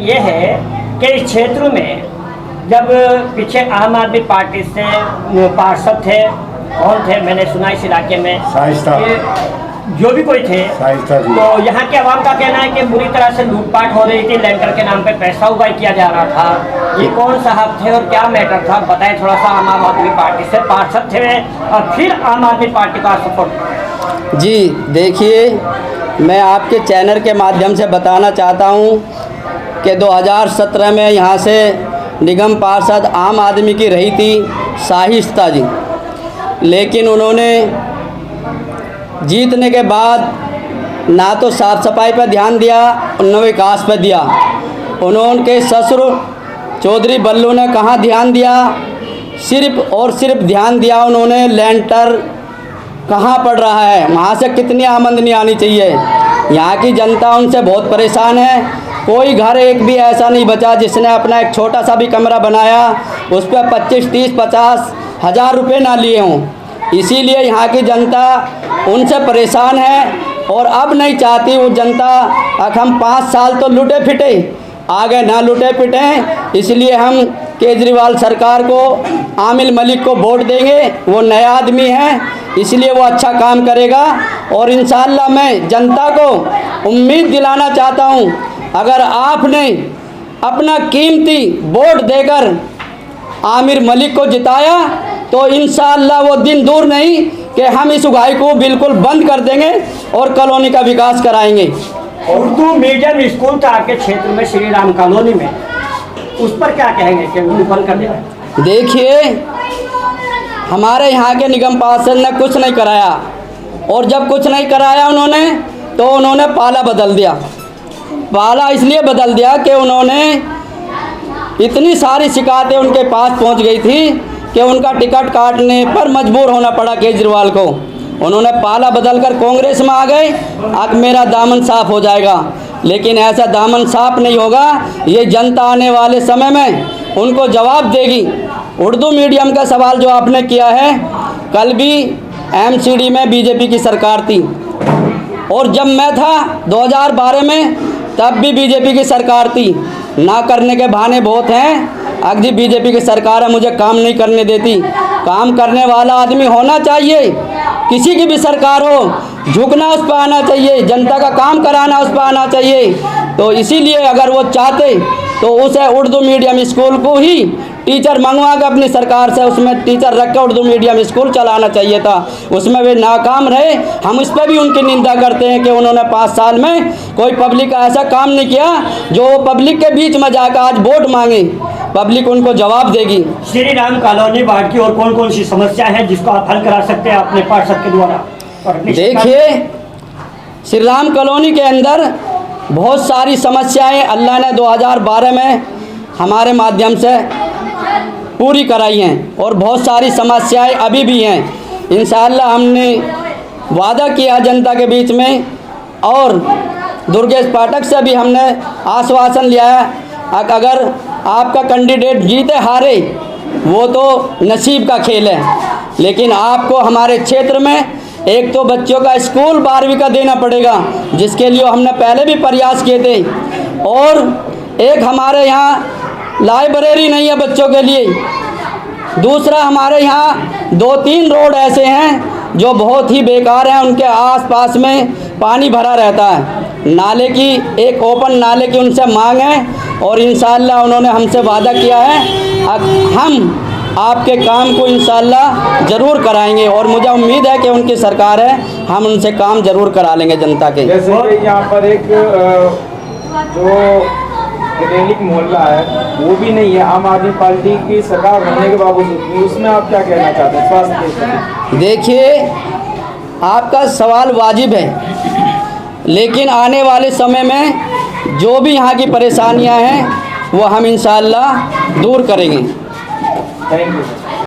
ये है कि इस क्षेत्र में जब पीछे आम आदमी पार्टी से पार्षद थे, कौन थे मैंने सुना इस इलाके में, जो भी कोई थे, तो यहाँ के अवाम का कहना है कि बुरी तरह से लूटपाट हो रही थी, लैंकर के नाम पे पैसा उगाई किया जा रहा था। ये कौन साहब थे और क्या मैटर था, बताएं थोड़ा सा। आम आदमी पार्टी से पार्षद थे और फिर आम आदमी पार्टी का सपोर्ट। जी देखिए, मैं आपके चैनल के माध्यम से बताना चाहता हूँ कि 2017 में यहाँ से निगम पार्षद आम आदमी की रही थी शाहिस्ता जी, लेकिन उन्होंने जीतने के बाद ना तो साफ़ सफाई पर ध्यान दिया न विकास पर दिया। उनके ससुर चौधरी बल्लू ने कहाँ ध्यान दिया, सिर्फ और सिर्फ ध्यान दिया उन्होंने लेंटर कहाँ पड़ रहा है, वहाँ से कितनी आमदनी आनी चाहिए। यहाँ की जनता उनसे बहुत परेशान है। कोई घर एक भी ऐसा नहीं बचा जिसने अपना एक छोटा सा भी कमरा बनाया उस पर 25, 30, 50 हज़ार रुपये ना लिए हों। इसीलिए यहाँ की जनता उनसे परेशान है और अब नहीं चाहती वो जनता अब हम 5 साल तो लुटे फिटे, आगे ना लुटे पिटें। इसलिए हम केजरीवाल सरकार को, आमिर मलिक को वोट देंगे। वो नया आदमी है, इसलिए वो अच्छा काम करेगा और इंशाअल्लाह मैं जनता को उम्मीद दिलाना चाहता हूँ, अगर आपने अपना कीमती वोट देकर आमिर मलिक को जिताया तो इंशाअल्लाह वो दिन दूर नहीं कि हम इस उगाई को बिल्कुल बंद कर देंगे और कॉलोनी का विकास कराएंगे। उर्दू मीडियम स्कूल था आपके क्षेत्र में, श्री राम कॉलोनी में, उस पर क्या कहेंगे कि वो बंद कर देगा? देखिए, हमारे यहाँ के निगम पार्षद ने कुछ नहीं कराया और जब कुछ नहीं कराया उन्होंने पाला बदल दिया। पाला इसलिए बदल दिया कि उन्होंने इतनी सारी शिकायतें उनके पास पहुंच गई थी कि उनका टिकट काटने पर मजबूर होना पड़ा केजरीवाल को। उन्होंने पाला बदलकर कांग्रेस में आ गए, अब मेरा दामन साफ हो जाएगा, लेकिन ऐसा दामन साफ नहीं होगा। ये जनता आने वाले समय में उनको जवाब देगी। उर्दू मीडियम का सवाल जो आपने किया है, कल भी एमसीडी में बीजेपी की सरकार थी और जब मैं था 2012 में तब भी बीजेपी की सरकार थी। ना करने के बहाने बहुत हैं। अगर बीजेपी की सरकार है, मुझे काम नहीं करने देती। काम करने वाला आदमी होना चाहिए, किसी की भी सरकार हो, झुकना उस पर आना चाहिए, जनता का काम कराना उस पर आना चाहिए। तो इसीलिए अगर वो चाहते तो उसे उर्दू मीडियम स्कूल को ही टीचर मंगवा कर अपनी सरकार से उसमें टीचर रख कर उर्दू मीडियम स्कूल चलाना चाहिए था। उसमें वे नाकाम रहे। हम इस पर भी उनकी निंदा करते हैं कि उन्होंने 5 साल में कोई पब्लिक का ऐसा काम नहीं किया जो पब्लिक के बीच में जाकर आज वोट मांगे। पब्लिक उनको जवाब देगी। श्री राम कॉलोनी वार्ड की और कौन कौन सी समस्या है जिसको आप हल करा सकते हैं अपने पार्षद के द्वारा? देखिए, श्री राम कॉलोनी के अंदर बहुत सारी समस्याएं अल्लाह ने 2012 में हमारे माध्यम से पूरी कराई हैं और बहुत सारी समस्याएं अभी भी हैं। इंशाअल्लाह हमने वादा किया जनता के बीच में और दुर्गेश पाठक से भी हमने आश्वासन लिया है, अगर आपका कैंडिडेट जीते हारे वो तो नसीब का खेल है, लेकिन आपको हमारे क्षेत्र में एक तो बच्चों का स्कूल 12वीं का देना पड़ेगा, जिसके लिए हमने पहले भी प्रयास किए थे, और एक हमारे यहाँ लाइब्रेरी नहीं है बच्चों के लिए। दूसरा, हमारे यहाँ 2-3 रोड ऐसे हैं जो बहुत ही बेकार हैं, उनके आसपास में पानी भरा रहता है। नाले की एक ओपन नाले की उनसे मांग है और इंशाअल्लाह उन्होंने हमसे वादा किया है हम आपके काम को इंशाअल्लाह ज़रूर कराएंगे और मुझे उम्मीद है कि उनकी सरकार है, हम उनसे काम ज़रूर करा लेंगे जनता के। जैसे कि यहाँ पर एक जो क्लिनिक मोहल्ला है वो भी नहीं है, आम आदमी पार्टी की सरकार बनने के बावजूद, उसमें आप क्या कहना चाहते हैं स्वास्थ्य? देखिए, आपका सवाल वाजिब है, लेकिन आने वाले समय में जो भी यहाँ की परेशानियाँ हैं वो हम इंशाअल्लाह दूर करेंगे। Thank you.